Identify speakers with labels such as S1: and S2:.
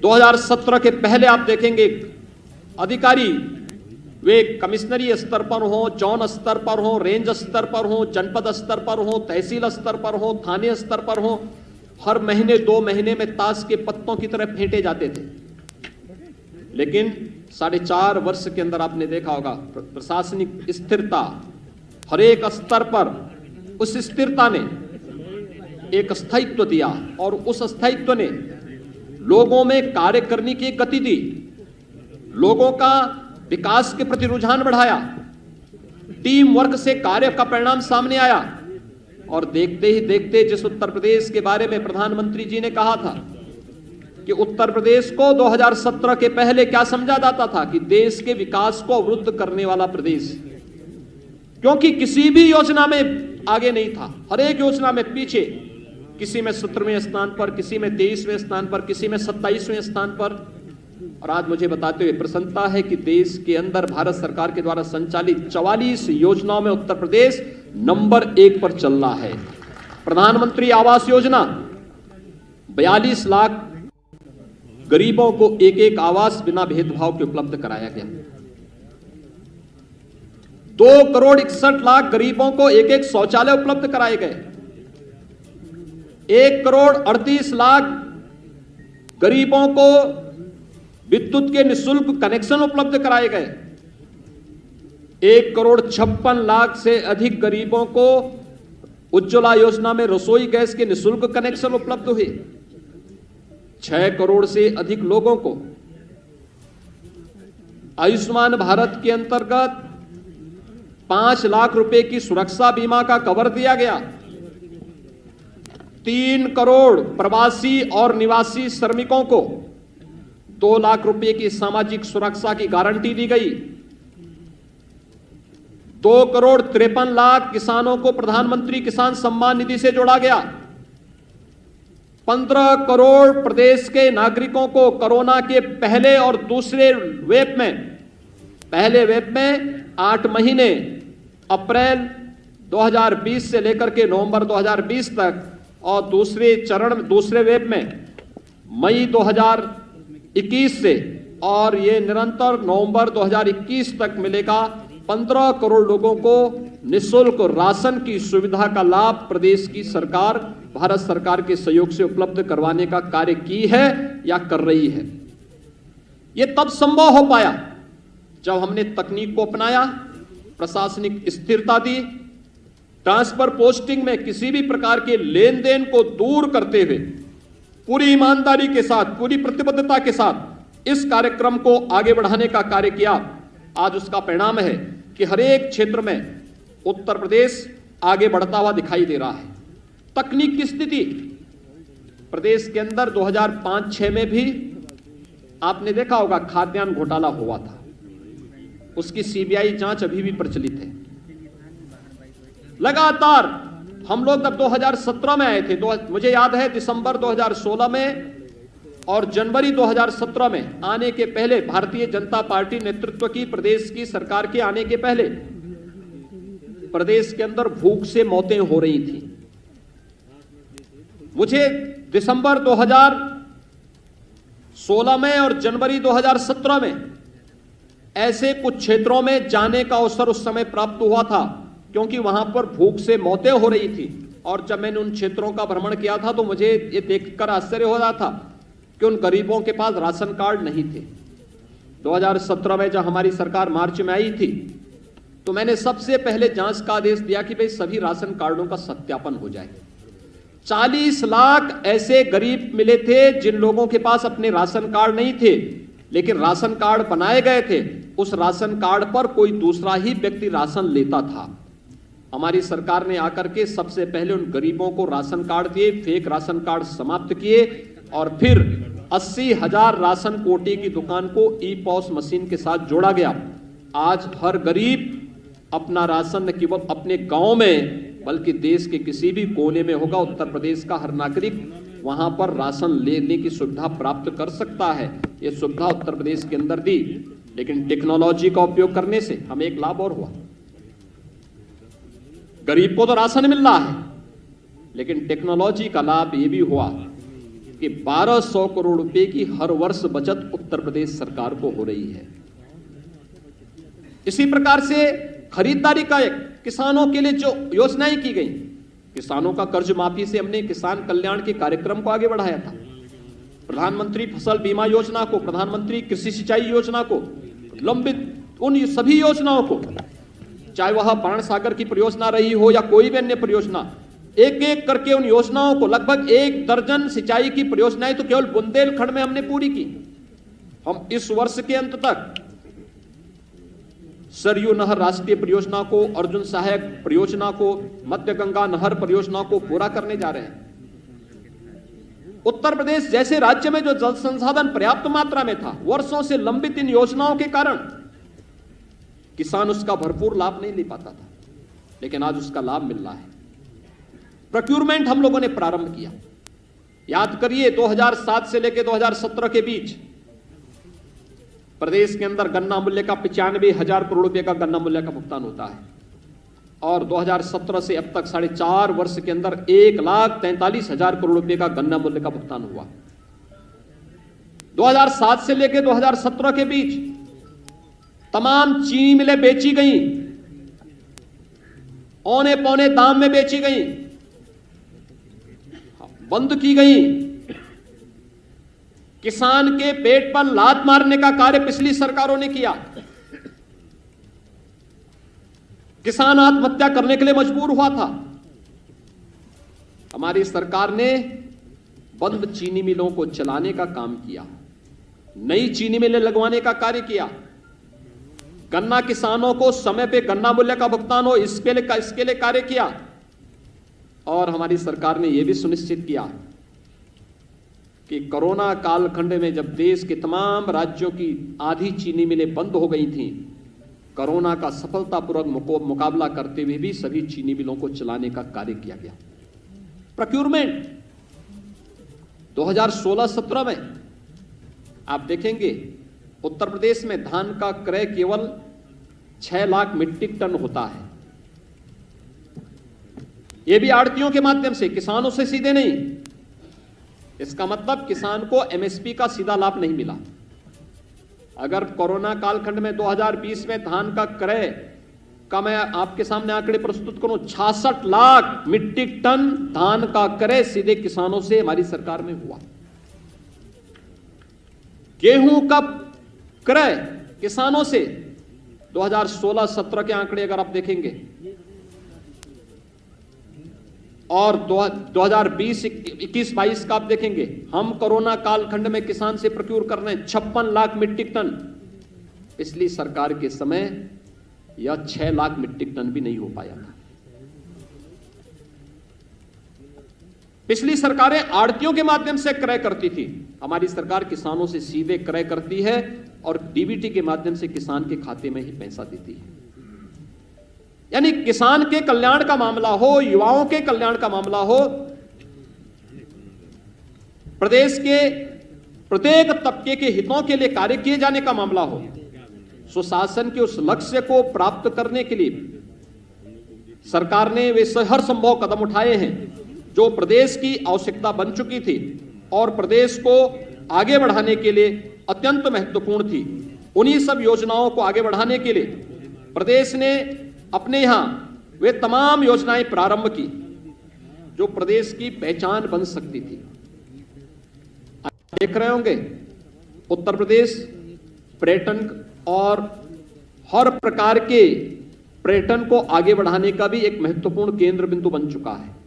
S1: 2017 के पहले आप देखेंगे अधिकारी वे कमिश्नरी स्तर पर हो, जोन स्तर पर हो, रेंज स्तर पर हो, जनपद स्तर पर हो, तहसील स्तर पर हो, थाने स्तर पर हो, हर महीने 2 महीने में ताश के पत्तों की तरह फेंटे जाते थे। लेकिन 4.5 वर्ष के अंदर आपने देखा होगा प्रशासनिक स्थिरता हर एक स्तर पर, उस स्थिरता ने एक स्थायित्व दिया और उस स्थायित्व ने लोगों में कार्य करने की गति दी, लोगों का विकास के प्रति रुझान बढ़ाया, टीम वर्क से कार्य का परिणाम सामने आया। और देखते ही देखते जिस उत्तर प्रदेश के बारे में प्रधानमंत्री जी ने कहा था कि उत्तर प्रदेश को 2017 के पहले क्या समझा जाता था कि देश के विकास को अवरुद्ध करने वाला प्रदेश, क्योंकि किसी भी योजना में आगे नहीं था, हर एक योजना में पीछे, किसी में 17वें स्थान पर, किसी में 23वें स्थान पर, किसी में 27वें स्थान पर। और आज मुझे बताते हुए प्रसन्नता है कि देश के अंदर भारत सरकार के द्वारा संचालित 44 योजनाओं में उत्तर प्रदेश नंबर 1 पर चल रहा है। प्रधानमंत्री आवास योजना 42 लाख गरीबों को एक आवास बिना भेदभाव के उपलब्ध कराया गया। 2 करोड़ 61 लाख गरीबों को एक शौचालय उपलब्ध कराए गए। 1 करोड़ 38 लाख गरीबों को विद्युत के निःशुल्क कनेक्शन उपलब्ध कराए गए। 1 करोड़ 56 लाख से अधिक गरीबों को उज्ज्वला योजना में रसोई गैस के निःशुल्क कनेक्शन उपलब्ध हुए। 6 करोड़ से अधिक लोगों को आयुष्मान भारत के अंतर्गत 5 लाख रुपए की सुरक्षा बीमा का कवर दिया गया। 3 करोड़ प्रवासी और निवासी श्रमिकों को 2 लाख रुपए की सामाजिक सुरक्षा की गारंटी दी गई। 2 करोड़ 53 लाख किसानों को प्रधानमंत्री किसान सम्मान निधि से जोड़ा गया। 15 करोड़ प्रदेश के नागरिकों को कोरोना के पहले और दूसरे वेव में, पहले वेव में 8 महीने अप्रैल 2020 से लेकर के नवंबर 2020 तक और दूसरे वेव में मई 2021 से और ये निरंतर नवंबर 2021 तक मिलेगा। 15 करोड़ लोगों को निःशुल्क राशन की सुविधा का लाभ प्रदेश की सरकार, भारत सरकार के सहयोग से उपलब्ध करवाने का कार्य की है या कर रही है। ये तब संभव हो पाया जब हमने तकनीक को अपनाया, प्रशासनिक स्थिरता दी, ट्रांसफर पोस्टिंग में किसी भी प्रकार के लेन देन को दूर करते हुए पूरी ईमानदारी के साथ, पूरी प्रतिबद्धता के साथ इस कार्यक्रम को आगे बढ़ाने का कार्य किया। आज उसका परिणाम है कि हर एक क्षेत्र में उत्तर प्रदेश आगे बढ़ता हुआ दिखाई दे रहा है। तकनीक की स्थिति प्रदेश के अंदर 2005-6 में भी आपने देखा होगा खाद्यान्न घोटाला हुआ था, उसकी सीबीआई जांच अभी भी प्रचलित है। लगातार हम लोग जब 2017 में आए थे, मुझे याद है दिसंबर 2016 में और जनवरी 2017 में आने के पहले, भारतीय जनता पार्टी नेतृत्व की प्रदेश की सरकार के आने के पहले प्रदेश के अंदर भूख से मौतें हो रही थी। मुझे दिसंबर 2016 में और जनवरी 2017 में ऐसे कुछ क्षेत्रों में जाने का अवसर उस समय प्राप्त हुआ था, क्योंकि वहां पर भूख से मौतें हो रही थी। और जब मैंने उन क्षेत्रों का भ्रमण किया था तो मुझे ये देखकर आश्चर्य हो रहा था कि उन गरीबों के पास राशन कार्ड नहीं थे। 2017 में जब हमारी सरकार मार्च में आई थी तो मैंने सबसे पहले जांच का आदेश दिया कि भाई सभी राशन कार्डों का सत्यापन हो जाए। 40 लाख ऐसे गरीब मिले थे जिन लोगों के पास अपने राशन कार्ड नहीं थे, लेकिन राशन कार्ड बनाए गए थे। उस राशन कार्ड पर कोई दूसरा ही व्यक्ति राशन लेता था। हमारी सरकार ने आकर के सबसे पहले उन गरीबों को राशन कार्ड दिए, फेक राशन कार्ड समाप्त किए और फिर 80,000 राशन कोटे की दुकान को ई-पॉस मशीन के साथ जोड़ा गया। आज हर गरीब अपना राशन न केवल अपने गांव में बल्कि देश के किसी भी कोने में होगा, उत्तर प्रदेश का हर नागरिक वहां पर राशन लेने की सुविधा प्राप्त कर सकता है। ये सुविधा उत्तर प्रदेश के अंदर दी, लेकिन टेक्नोलॉजी का उपयोग करने से हमें एक लाभ और हुआ। गरीब को तो राशन मिल रहा है, लेकिन टेक्नोलॉजी का लाभ ये भी हुआ कि 1200 करोड़ रुपए की हर वर्ष बचत उत्तर प्रदेश सरकार को हो रही है। इसी प्रकार से खरीदारी का किसानों के लिए जो योजनाएं की गई, किसानों का कर्ज माफी से हमने किसान कल्याण के कार्यक्रम को आगे बढ़ाया था। प्रधानमंत्री फसल बीमा योजना को, प्रधानमंत्री कृषि सिंचाई योजना को, लंबित उन सभी योजनाओं को, चाहे वह बाण सागर की परियोजना रही हो या कोई भी अन्य परियोजना, एक एक करके उन योजनाओं को, लगभग 1 दर्जन सिंचाई की परियोजनाएं तो केवल बुंदेलखंड में हमने पूरी की। हम इस वर्ष के अंत तक सरयू नहर राष्ट्रीय परियोजना को, अर्जुन सहायक परियोजना को, मध्य गंगा नहर परियोजना को पूरा करने जा रहे हैं। उत्तर प्रदेश जैसे राज्य में जो जल संसाधन पर्याप्त मात्रा में था, वर्षों से लंबित इन योजनाओं के कारण किसान उसका भरपूर लाभ नहीं ले पाता था, लेकिन आज उसका लाभ मिल रहा है। प्रोक्यूरमेंट हम लोगों ने प्रारंभ किया। याद करिए, 2007 से लेकर 2017 के बीच प्रदेश के अंदर गन्ना मूल्य का 95,000 करोड़ रुपए का गन्ना मूल्य का भुगतान होता है, और 2017 से अब तक 4.5 वर्ष के अंदर 1,43,000 करोड़ रुपए का गन्ना मूल्य का भुगतान हुआ। 2007 से लेकर 2017 के बीच तमाम चीनी मिलें बेची गई, औने पौने दाम में बेची गई, बंद की गई। किसान के पेट पर लात मारने का कार्य पिछली सरकारों ने किया। किसान आत्महत्या करने के लिए मजबूर हुआ था। हमारी सरकार ने बंद चीनी मिलों को चलाने का काम किया, नई चीनी मिलें लगवाने का कार्य किया, गन्ना किसानों को समय पे गन्ना मूल्य का भुगतान हो, इसके लिए कार्य किया। और हमारी सरकार ने यह भी सुनिश्चित किया कि कोरोना कालखंड में जब देश के तमाम राज्यों की आधी चीनी मिलें बंद हो गई थीं, कोरोना का सफलतापूर्वक मुकाबला करते हुए भी सभी चीनी मिलों को चलाने का कार्य किया गया। प्रोक्यूरमेंट 2016-17 में आप देखेंगे उत्तर प्रदेश में धान का क्रय केवल 6 लाख मीट्रिक टन होता है। यह भी आड़तियों के माध्यम से, किसानों से सीधे नहीं। इसका मतलब किसान को एमएसपी का सीधा लाभ नहीं मिला। अगर कोरोना कालखंड में 2020 में धान का क्रय का मैं आपके सामने आंकड़े प्रस्तुत करूं, 66 लाख मीट्रिक टन धान का क्रय सीधे किसानों से हमारी सरकार में हुआ। गेहूं का क्रय किसानों से 2016-17 के आंकड़े अगर आप देखेंगे, और 2020-21-22 का आप देखेंगे, हम कोरोना कालखंड में किसान से प्रोक्यूर कर रहे हैं 56 लाख मीट्रिक टन। पिछली सरकार के समय यह 6 लाख मीट्रिक टन भी नहीं हो पाया था। पिछली सरकारें आड़तियों के माध्यम से क्रय करती थी, हमारी सरकार किसानों से सीधे क्रय करती है और डीबीटी के माध्यम से किसान के खाते में ही पैसा देती है। यानी किसान के कल्याण का मामला हो, युवाओं के कल्याण का मामला हो, प्रदेश के प्रत्येक तबके के हितों के लिए कार्य किए जाने का मामला हो, सुशासन के उस लक्ष्य को प्राप्त करने के लिए सरकार ने वे हर संभव कदम उठाए हैं जो प्रदेश की आवश्यकता बन चुकी थी और प्रदेश को आगे बढ़ाने के लिए अत्यंत महत्वपूर्ण थी। उन्हीं सब योजनाओं को आगे बढ़ाने के लिए प्रदेश ने अपने यहां वे तमाम योजनाएं प्रारंभ की जो प्रदेश की पहचान बन सकती थी। देख रहे होंगे उत्तर प्रदेश पर्यटन और हर प्रकार के पर्यटन को आगे बढ़ाने का भी एक महत्वपूर्ण केंद्र बिंदु बन चुका है।